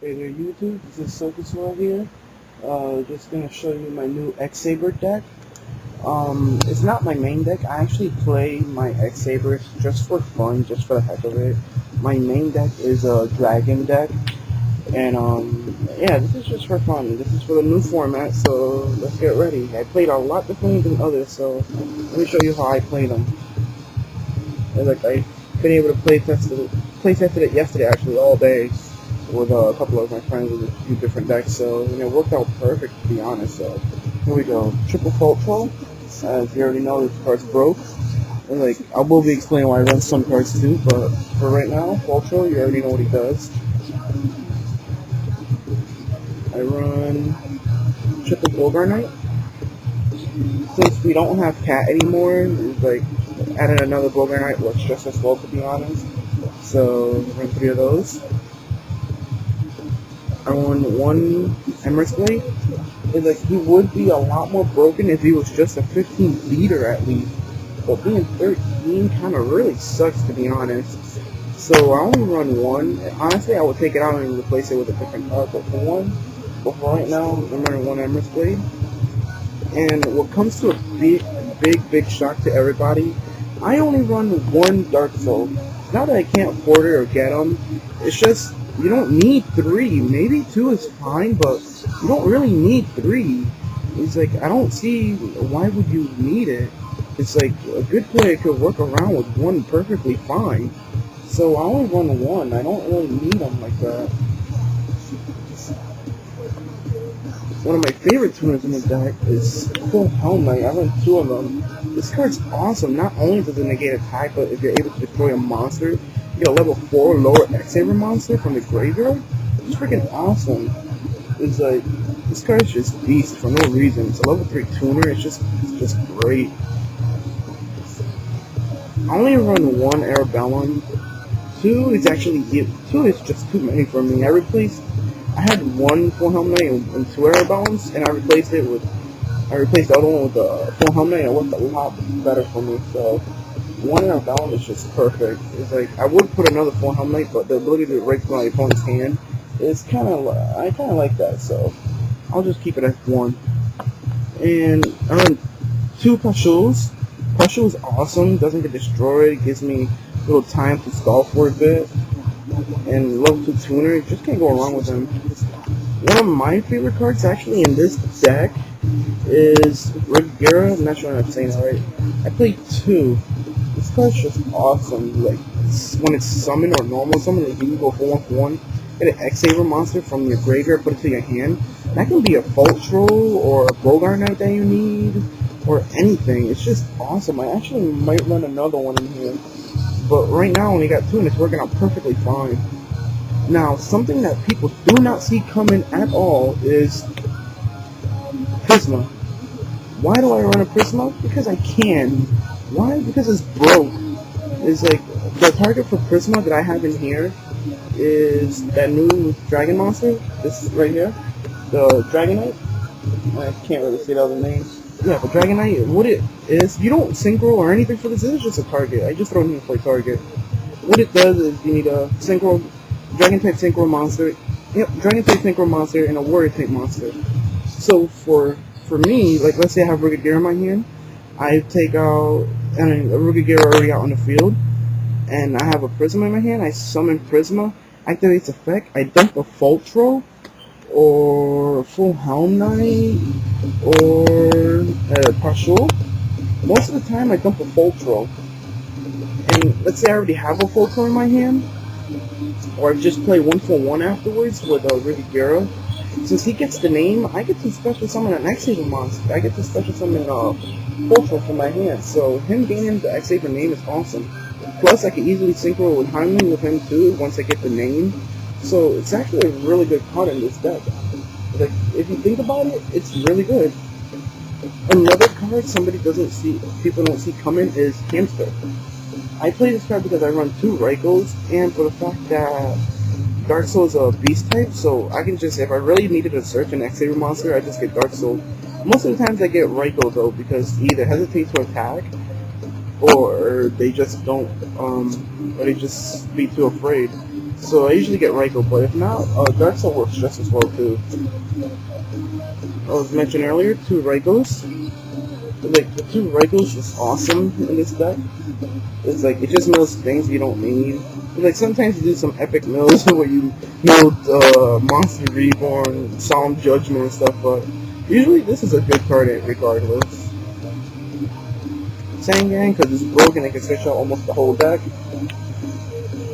Hey there YouTube, this is Zokuswa here. Just gonna show you my new X-Saber deck. It's not my main deck. I actually play my X-Sabers just for fun, just for the heck of it. My main deck is a dragon deck, and yeah, this is just for fun. This is for the new format, so let's get ready. I played a lot differently than others, so let me show you how I play them. I've been able to play tested it yesterday actually all day with a couple of my friends with a few different decks, so it worked out perfect to be honest. So here we go, triple fault troll. As you already know, this card's broke. And I will be explaining why I run some cards too, but for right now, fault troll, you already know what he does. I run triple Bogart Knight. Since we don't have Cat anymore, adding another Bogart Knight works just as well to be honest. So run 3 of those. I won 1 Emerald Blade. He would be a lot more broken if he was just a 15 beater at least. But being 13 kind of really sucks to be honest. So I only run 1. Honestly, I would take it out and replace it with a different card. But for right now, I'm running 1 Emerald Blade. And what comes to a big shock to everybody, I only run 1 Dark Soul. Not that I can't afford it or get them. It's just you don't need 3. Maybe 2 is fine, but you don't really need 3. It's I don't see why would you need it. It's a good player could work around with 1 perfectly fine. So I only run 1. I don't really need them like that. One of my favorite tuners in the deck is Full Helm Knight. I run 2 of them. This card's awesome. Not only does it negate attack, but if you're able to destroy a monster, you get a level 4 lower X-Saber monster from the graveyard. It's freaking awesome. It's this card is just beast for no reason. It's a level 3 tuner. It's just great. I only run 1 Arabellum. 2 is just too many for me. I had 1 Full Helm Knight and 2 Arabellums, and I replaced the other one with a Full Helm Knight, and it worked a lot better for me. So 1 Arabellum is just perfect. It's I would put another Full Helm Knight, but the ability to break my opponent's hand is I kind of like that. So I'll just keep it at 1. And I run 2 Pashuls. Pashul is awesome. Doesn't get destroyed. It gives me a little time to stall for a bit. And level 2 tuner, you just can't go wrong with him. One of my favorite cards actually in this deck is Rigera. I'm not sure if I'm saying that right. I played 2. This card's just awesome. When it's summoned or normal summon, you can go for 1/1. Get an X-Saber monster from your graveyard, put it to your hand. That can be a Fault Troll or a Bogart Knight that you need, or anything. It's just awesome. I actually might run another one in here. But right now I only got 2 and it's working out perfectly fine. Now, something that people do not see coming at all is Prisma. Why do I run a Prisma? Because I can. Why? Because it's broke. It's the target for Prisma that I have in here is that new dragon monster. This right here. The Dragon Knight. I can't really say the other name. Yeah, the Dragon Knight, what it is, you don't synchro or anything for this. This is just a target. I just throw it in for a target. What it does is you need a synchro, dragon type synchro monster. Yep, dragon type synchro monster and a warrior type monster. So for me, let's say I have Brigadier in my hand, I take out a Brigadier already out on the field, and I have a Prisma in my hand. I summon Prisma, activates effect. I dump a Fault Troll, or Full Helm Knight, or Pashul. Most of the time I dump a Fault Troll. And let's say I already have a Fault Troll in my hand, or I just play 1/1 afterwards with a Rigera. Since he gets the name, I get to special summon an X-Saber monster. I get to special summon a Fault Troll from my hand. So him gaining the X-Saber name is awesome. Plus I can easily synchro with Heimling with him too once I get the name. So it's actually a really good card in this deck. If you think about it, it's really good. Another card people don't see coming is Hamster. I play this card because I run 2 Raikos, and for the fact that Dark Soul is a beast type, so I can just, if I really needed to search an X-Saber monster, I just get Dark Soul. Most of the times I get Raiko though, because he either hesitate to attack, or they just don't, or they just be too afraid. So I usually get Raikou, but if not, Dark Soul works just as well too. I was mentioned earlier, 2 Raikous. Like, the 2 Raikous is awesome in this deck. It's like, it just mills things you don't need. Like, sometimes you do some epic mills where you mill Monster Reborn, Solemn Judgment and stuff, but usually this is a good card regardless. Sangang, because it's broken, it can switch out almost the whole deck.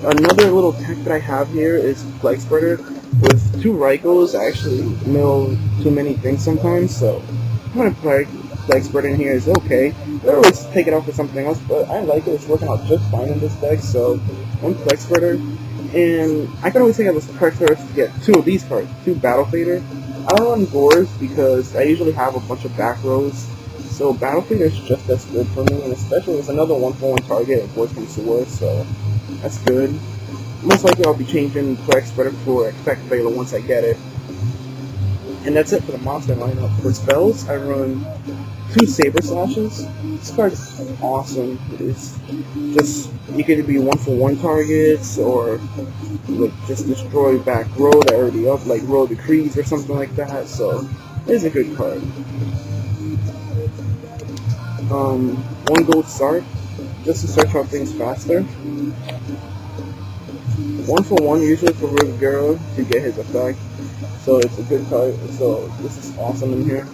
Another little tech that I have here is Flag Spreader. With 2 Raikous, I actually mill too many things sometimes, so I'm going to play Flag Spreader in here. Is okay. I always take it out for something else, but I like it. It's working out just fine in this deck, so 1 Flag Spreader. And I can always take out this Flag Spreader to get 2 of these cards, 2 Battle Fader. I don't run Gores because I usually have a bunch of back rows, so Battle Fader is just as good for me, and especially it's another 1-for-1 target if worse comes to worse, so that's good. Most likely I'll be changing Flag Spreader for Effect Failure once I get it. And that's it for the monster lineup. For spells, I run 2 Saber Slashes. This card is awesome. It's just, you could be 1-for-1 targets, or like just destroy back row that are already up, like Row Decrees or something like that, so it's a good card. 1 Gold Sark, just to search out things faster. 1-for-1 usually for Rivgero to get his effect, so it's a good card. So this is awesome in here.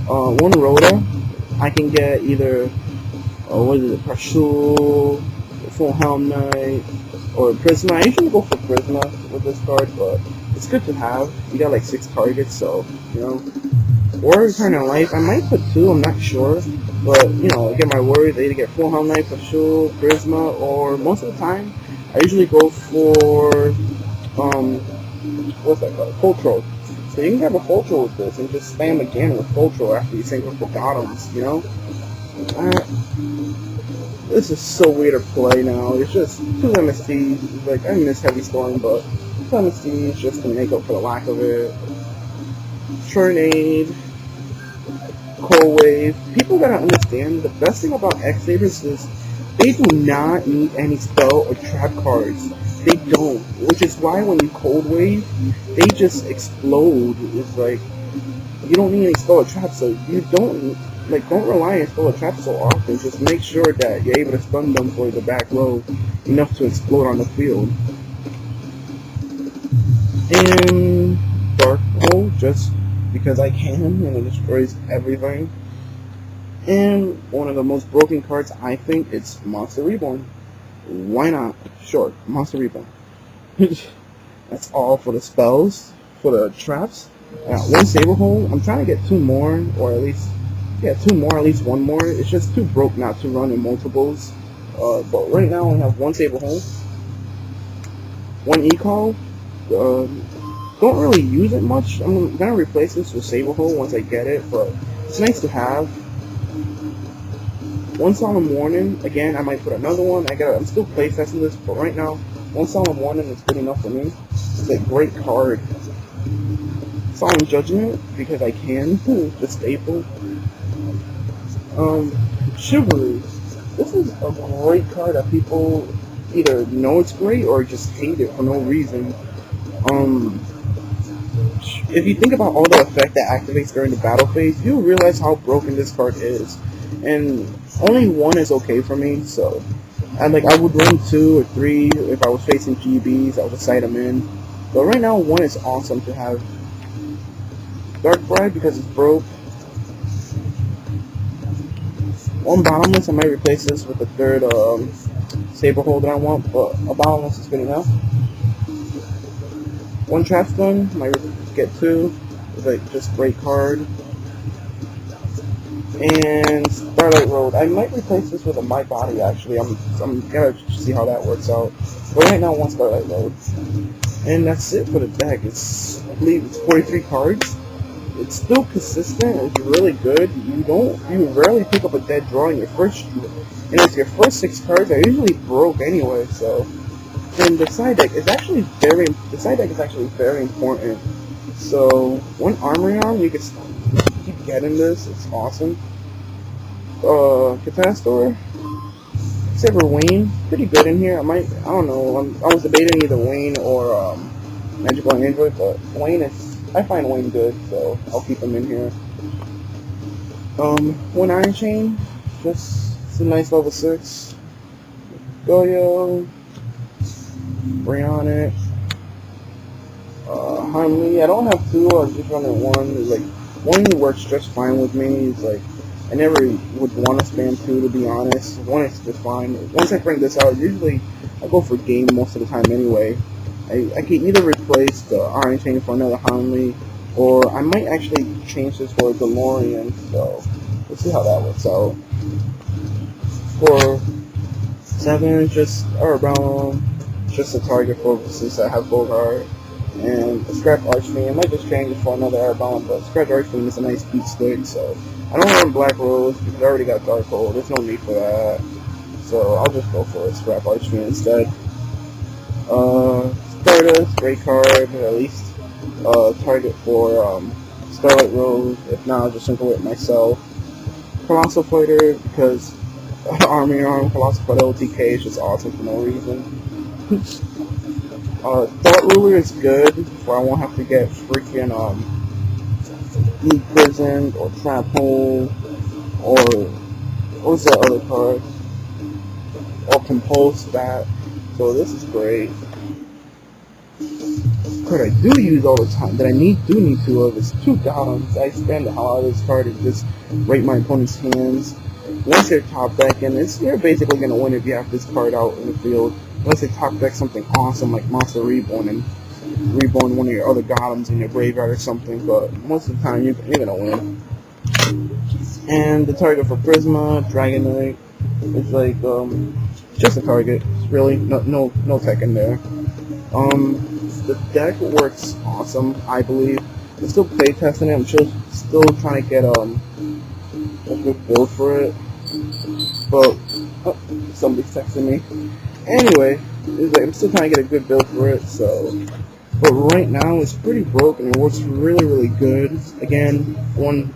1 Rhoda, I can get either what is it, Parshul, Full Helm Knight, or Prisma. I usually go for Prisma with this card, but it's good to have. You got like 6 targets, so you know. Or Eternal Life, I might put 2, I'm not sure. But, you know, I get my words, I either get Full Helm Knight, Parshul, Prisma, or most of the time, I usually go for, what's that called? Fultro. So you can grab a Fultro with this and just spam again with Fultro after you sync up for bottoms, you know? This is so weird to play now. It's just 2 MSTs. Like, I miss Heavy Storm, but 2 MSTs just to make up for the lack of it. Tornade, Cold Wave. People gotta understand, the best thing about X-Sabers is they do not need any spell or trap cards. They don't. Which is why when you Cold Wave, they just explode. It's like, you don't need any spell or trap, so you don't rely on spell or trap so often. Just make sure that you're able to stun them for the back row enough to explode on the field. And Dark Hole, just because I can, and it destroys everything. And one of the most broken cards, I think, it's Monster Reborn. Why not? Sure, Monster Reborn. That's all for the spells. For the traps, 1 Saber Hole. I'm trying to get 2 more, or at least, yeah, 2 more, at least 1 more. It's just too broke not to run in multiples. But right now I have 1 Saber Hole, 1 E-Call. Don't really use it much. I'm gonna replace this with Saber Hole once I get it, but it's nice to have. 1 Solemn Warning. Again, I might put another one. I'm still playtesting this, but right now, 1 Solemn Warning is good enough for me. It's a great card. Solemn Judgment, because I can. It's a staple. Chivalry. This is a great card that people either know it's great or just hate it for no reason. If you think about all the effect that activates during the battle phase, you'll realize how broken this card is. And only 1 is okay for me, so I would run 2 or 3 if I was facing GBs. I would just side them in. But right now, 1 is awesome to have. Dark Bride, because it's broke. 1 Bottomless, I might replace this with the 3rd Saber Hole that I want, but a Bottomless is good enough. 1 Trap Stun, might get 2. It's like just great card. And Starlight Road, I might replace this with a My Body actually. I'm gonna see how that works out. But right now, 1 Starlight Road. And that's it for the deck. I believe it's 43 cards. It's still consistent. It's really good. You rarely pick up a dead draw in your first, and it's your first 6 cards are usually broke anyway. So, and the side deck is actually very important. So, 1 Armorion, you can keep getting this. It's awesome. Catastor. X-Saber Wayne, pretty good in here. I don't know. I was debating either Wayne or Magical Android, but I find Wayne good, so I'll keep him in here. One Iron Chain, it's a nice level 6. Goyo, Brionic, Harmony. I don't have 2, I was just running 1. Like, 1 works just fine with me. It's like, I never would want to spam 2, to be honest. 1 is just fine. Once I bring this out, usually I go for game most of the time anyway. I can either replace the Iron Chain for another Harmony, or I might actually change this for a DeLorean, so we'll see how that works out. For 7, just Arabellum, just a target for since I have Bogart, and a Scratch Archfiend. I might just change it for another Arabellum, but Scratch Archfiend is a nice beat stick, so I don't run Black Rose because I already got Dark Hole. There's no need for that, so I'll just go for a Scrap Archfiend instead. Stardust, great card, at least target for Starlight Rose. If not, I'll just sync it myself. Colossal Fighter, because Army Arm, Colossal Fighter OTK is just awesome for no reason. Thought Ruler is good, for I won't have to get freaking Imprisoned or Trap Hole, or what's that other card? Or Compulse that. So this is great. Card I do use all the time that I do need 2 of is 2 Golems. I spam the hell out of this card and just rate my opponent's hands. Once they're top deck, and you're basically gonna win if you have this card out in the field. Unless they top deck something awesome like Monster Reborn and reborn one of your other Golems in your graveyard or something, but most of the time you're gonna win. And the target for Prisma, Dragon Knight, is like just a target. It's really no tech in there. The deck works awesome, I believe. I'm still playtesting it. I'm still trying to get a good build for it. But somebody's texting me. Anyway, I'm still trying to get a good build for it. But right now it's pretty broken. It works really good. Again, one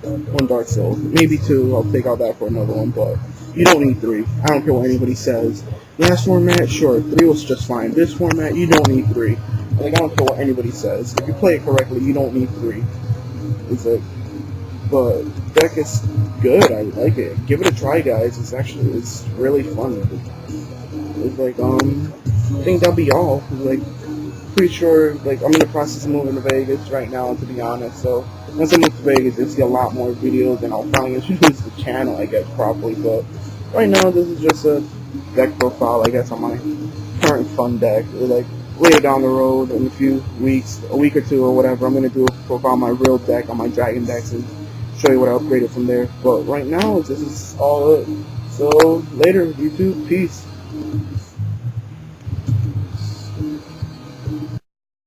Dark Soul, maybe 2. I'll take out that for another one, but you don't need 3. I don't care what anybody says. Last format, sure, 3 was just fine. This format, you don't need 3. Like, I don't care what anybody says. If you play it correctly, you don't need 3. It's like, but deck is good. I like it. Give it a try, guys. It's really fun. It's like, I think that'll be all. Like, pretty sure, like, I'm in the process of moving to Vegas right now, to be honest. So once I move to Vegas, you'll see a lot more videos, and I'll finally introduce the channel, I guess, properly. But right now, this is just a deck profile, I guess, on my current fun deck. Like, later down the road, in a few weeks, a week or 2 or whatever, I'm gonna do a profile on my real deck, on my Dragon decks, and show you what I upgraded from there. But right now, this is all it. So later, YouTube, peace.